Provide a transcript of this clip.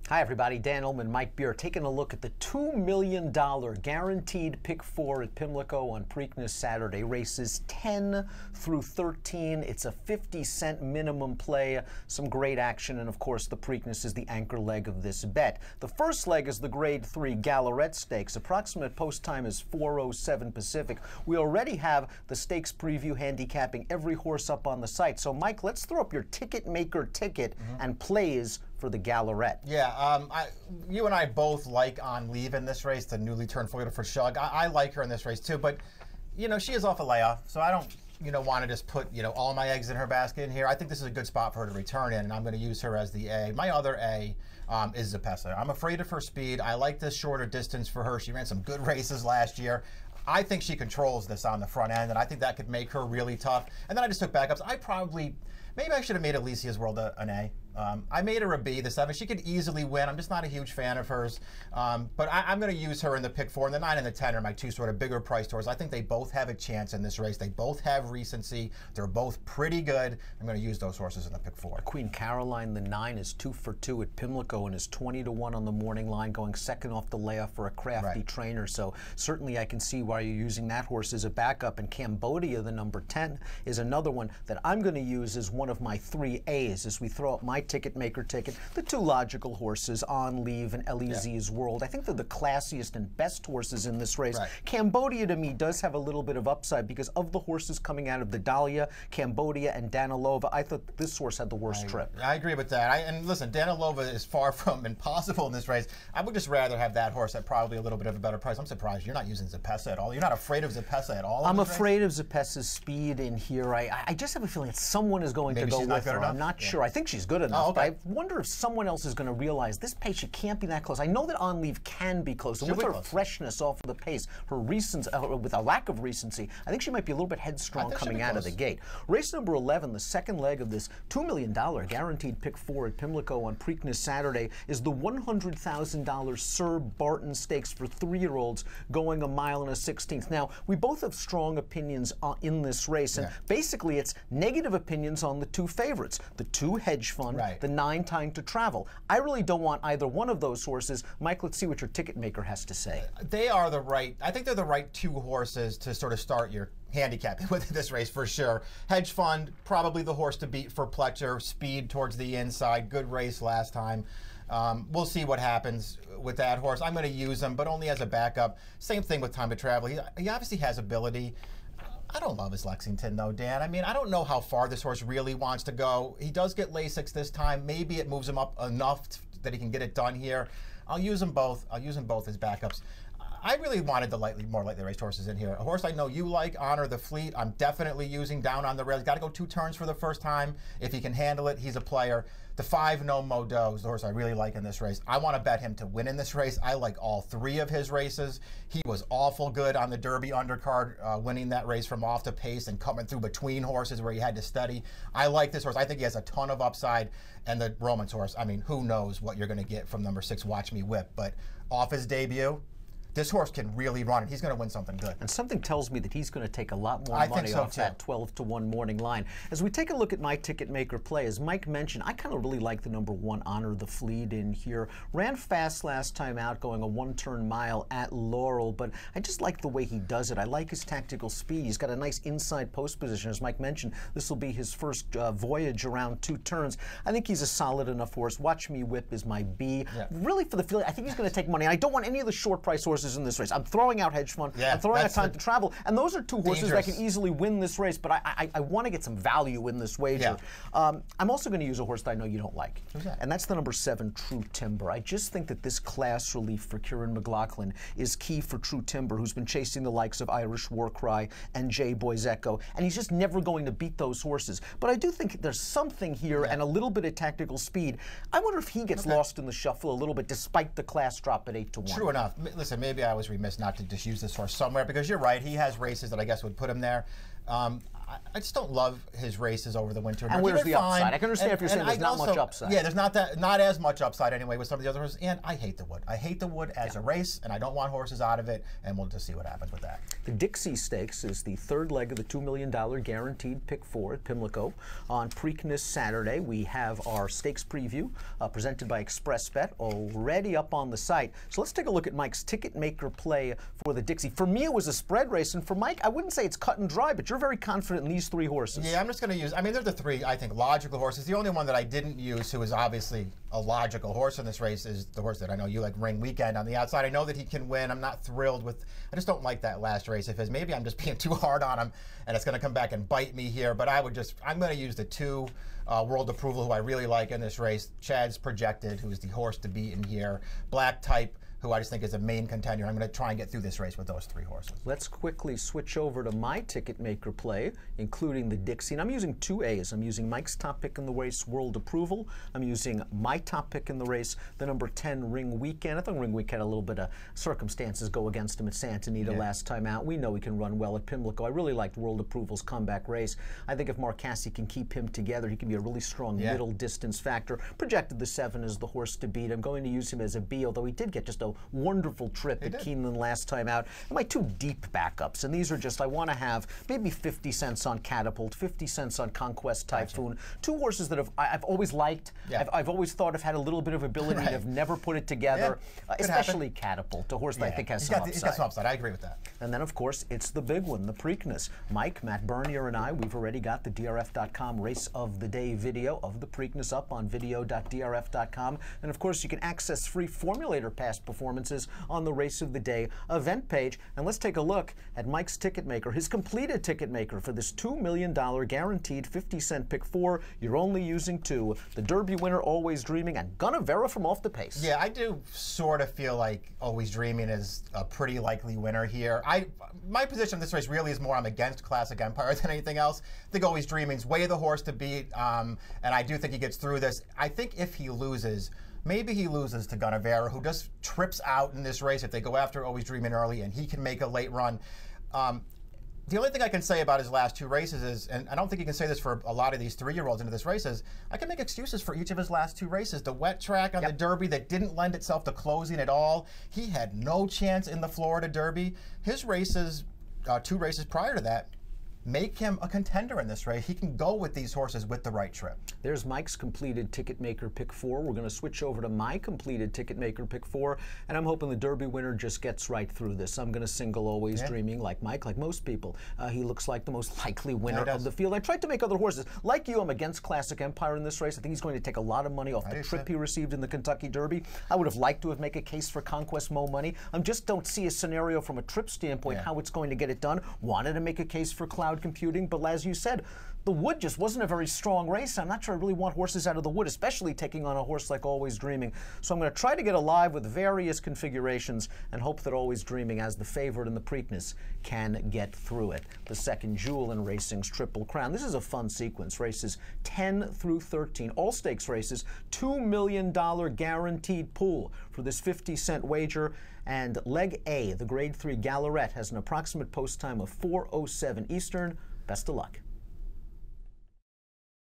Hi everybody, Dan Illman, Mike Beer, taking a look at the $2 million guaranteed pick 4 at Pimlico on Preakness Saturday. Races 10 through 13. It's a 50-cent minimum play, some great action, and of course the Preakness is the anchor leg of this bet. The first leg is the Grade 3 Gallaret Stakes. Approximate post time is 4:07 Pacific. We already have the stakes preview handicapping every horse up on the site. So Mike, let's throw up your ticketmaker ticket and plays for the Gallaret. Yeah, you and I both like On Leave in this race, the newly turned foiler for Shug. I like her in this race too, but she is off a layoff, so I don't want to just put all my eggs in her basket in here. I think this is a good spot for her to return in, and I'm going to use her as the A. My other A is Zapessa. I'm afraid of her speed. I like this shorter distance for her. She ran some good races last year. I think she controls this on the front end, and I think that could make her really tough. And then I just took backups. Maybe I should have made Alicia's World an A. I made her a B, the 7. She could easily win. I'm just not a huge fan of hers. But I'm going to use her in the pick 4. And the 9 and the 10 are my two sort of bigger priced horses. I think they both have a chance in this race. They both have recency. They're both pretty good. I'm going to use those horses in the pick 4. Queen Caroline, the 9, is 2 for 2 at Pimlico and is 20-1 on the morning line, going second off the layoff for a crafty trainer. So certainly I can see why you're using that horse as a backup. And Cambodia, the number 10, is another one that I'm going to use as one of my 3 A's as we throw up my ticketmaker ticket. The two logical horses, On Leave and LEZ's World. I think they're the classiest and best horses in this race. Cambodia, to me, does have a little bit of upside because of the horses coming out of the Dahlia, Cambodia, and Danilova. I thought this horse had the worst trip. I agree with that. And listen, Danilova is far from impossible in this race. I would just rather have that horse at probably a little bit of a better price. I'm surprised you're not using Zapessa at all. You're not afraid of Zapessa at all? I'm afraid of Zapessa's speed in here. I just have a feeling that someone is going to go with her. I'm not sure. I think she's good enough, but I wonder if someone else is going to realize this pace, she can't be that close. I know that On Leave can be close. And with her freshness off of the pace, her recency, with a lack of recency, I think she might be a little bit headstrong coming out of the gate. Race number 11, the second leg of this $2 million guaranteed pick 4 at Pimlico on Preakness Saturday, is the $100,000 Sir Barton Stakes for 3-year-olds going 1 mile and a 16th. Now, we both have strong opinions in this race, and basically it's negative opinions on the two favorites, the 2 hedge fund, the 9 Time to Travel. I really don't want either one of those horses. Mike, let's see what your ticket maker has to say. They are I think they're the right 2 horses to sort of start your handicapping with this race for sure. Hedge Fund, probably the horse to beat for Pletcher. Speed towards the inside. Good race last time. We'll see what happens with that horse. I'm going to use him, but only as a backup. Same thing with Time to Travel. He obviously has ability. I don't love his Lexington, though, Dan. I mean, I don't know how far this horse really wants to go. He does get Lasix this time. Maybe it moves him up enough that he can get it done here. I'll use them both. I'll use them both as backups. I really wanted the more lightly raced horses in here. A horse I know you like, Honor the Fleet, I'm definitely using down on the rail. He's got to go 2 turns for the first time. If he can handle it, he's a player. The 5 No Modo is the horse I really like in this race. I want to bet him to win in this race. I like all 3 of his races. He was awful good on the Derby undercard, winning that race from off the pace and coming through between horses where he had to study. I like this horse. I think he has a ton of upside. And the Romans horse, I mean, who knows what you're going to get from number 6, Watch Me Whip. But off his debut, this horse can really run, and he's going to win something good. And something tells me that he's going to take a lot more money off that 12-1 morning line. As we take a look at my ticket maker play, as Mike mentioned, I kind of really like the number 1, Honor the Fleet in here. Ran fast last time out, going a 1-turn mile at Laurel, but I just like the way he does it. I like his tactical speed. He's got a nice inside post position. As Mike mentioned, this will be his first voyage around 2 turns. I think he's a solid enough horse. Watch Me Whip is my B. Really, for the feeling, I think he's going to take money. I don't want any of the short price horses in this race. I'm throwing out Hedge Fund. I'm throwing out Time to Travel. And those are 2 horses that can easily win this race, but I want to get some value in this wager. I'm also going to use a horse that I know you don't like. Who's that? And that's the number 7, True Timber. I just think that this class relief for Kieran McLaughlin is key for True Timber, who's been chasing the likes of Irish Warcry and Jay Boyzeko, and he's just never going to beat those horses. But I do think there's something here and a little bit of tactical speed. I wonder if he gets lost in the shuffle a little bit, despite the class drop at 8-1. True enough. Listen, maybe I was remiss not to just use this horse somewhere, because you're right, he has races that I guess would put him there. I just don't love his races over the winter. And where's the upside? I can understand if you're saying there's not much upside. Yeah, there's not as much upside anyway with some of the other horses. And I hate the Wood. I hate the Wood as a race, and I don't want horses out of it. And we'll just see what happens with that. The Dixie Stakes is the third leg of the $2 million guaranteed pick 4 at Pimlico. On Preakness Saturday, we have our stakes preview presented by ExpressBet already up on the site. So let's take a look at Mike's ticket-maker play for the Dixie. For me, it was a spread race, and for Mike, I wouldn't say it's cut and dry, but you're very confident in these 3 horses. Yeah, I'm just going to use, I mean, they're the 3, I think, logical horses. The only one that I didn't use, who is obviously a logical horse in this race, is the horse that I know you like, Ring Weekend, on the outside. I know that he can win. I'm not thrilled with, I just don't like that last race of his. Maybe I'm just being too hard on him, and it's going to come back and bite me here, but I'm going to use the 2 World Approval, who I really like in this race. Chad's Projected, who is the horse to beat in here. Black Type, who I just think is a main contender. I'm going to try and get through this race with those 3 horses. Let's quickly switch over to my ticket maker play, including the Dixie. And I'm using 2 A's. I'm using Mike's top pick in the race, World Approval. I'm using my top pick in the race, the number 10, Ring Weekend. I think Ring Weekend had a little bit of circumstances go against him at Santa Anita last time out. We know he can run well at Pimlico. I really liked World Approval's comeback race. I think if Marcassi can keep him together, he can be a really strong middle distance factor. Projected the 7 as the horse to beat. I'm going to use him as a B, although he did get just a wonderful trip at Keeneland last time out. And my 2 deep backups, and these are just, I want to have maybe 50 cents on Catapult, 50 cents on Conquest Typhoon. Gotcha. 2 horses that I've always liked. I've always thought have had a little bit of ability and have never put it together, especially Catapult, a horse that I think has some upside. He's got some upside. I agree with that. And then, of course, it's the big one, the Preakness. Mike, Matt Bernier, and I, we've already got the DRF.com Race of the Day video of the Preakness up on video.drf.com. And, of course, you can access free Formulator past performances on the Race of the Day event page. And let's take a look at Mike's ticket maker, his completed ticket maker for this $2 million guaranteed 50-cent pick 4. You're only using 2. The Derby winner, Always Dreaming, and Gunnevera from Off the Pace. Yeah, I do sort of feel like Always Dreaming is a pretty likely winner here. My position in this race really is more I'm against Classic Empire than anything else. I think Always Dreaming's way the horse to beat, and I do think he gets through this. I think if he loses, maybe he loses to Gunnevera, who just trips out in this race if they go after Always Dreaming early, and he can make a late run. The only thing I can say about his last 2 races is, and I don't think you can say this for a lot of these 3-year-olds into this race, is I can make excuses for each of his last 2 races. The wet track on the Derby that didn't lend itself to closing at all. He had no chance in the Florida Derby. His races, 2 races prior to that, make him a contender in this race. He can go with these horses with the right trip. There's Mike's completed ticket maker pick 4. We're going to switch over to my completed ticket maker pick 4, and I'm hoping the Derby winner just gets right through this. I'm going to single Always Dreaming like Mike, like most people. He looks like the most likely winner of the field. I tried to make other horses. Like you, I'm against Classic Empire in this race. I think he's going to take a lot of money off the trip he received in the Kentucky Derby. I would have liked to have made a case for Conquest Mo Money. I just don't see a scenario from a trip standpoint how it's going to get it done. Wanted to make a case for Cloud Computing, but as you said, the Wood just wasn't a very strong race. I'm not sure I really want horses out of the Wood, especially taking on a horse like Always Dreaming. So I'm going to try to get alive with various configurations and hope that Always Dreaming, as the favorite in the Preakness, can get through it. The second jewel in racing's Triple Crown. This is a fun sequence. Races 10 through 13, all stakes races, $2 million guaranteed pool for this 50-cent wager. And leg A, the grade 3 Gallarette, has an approximate post time of 4:07 Eastern. Best of luck.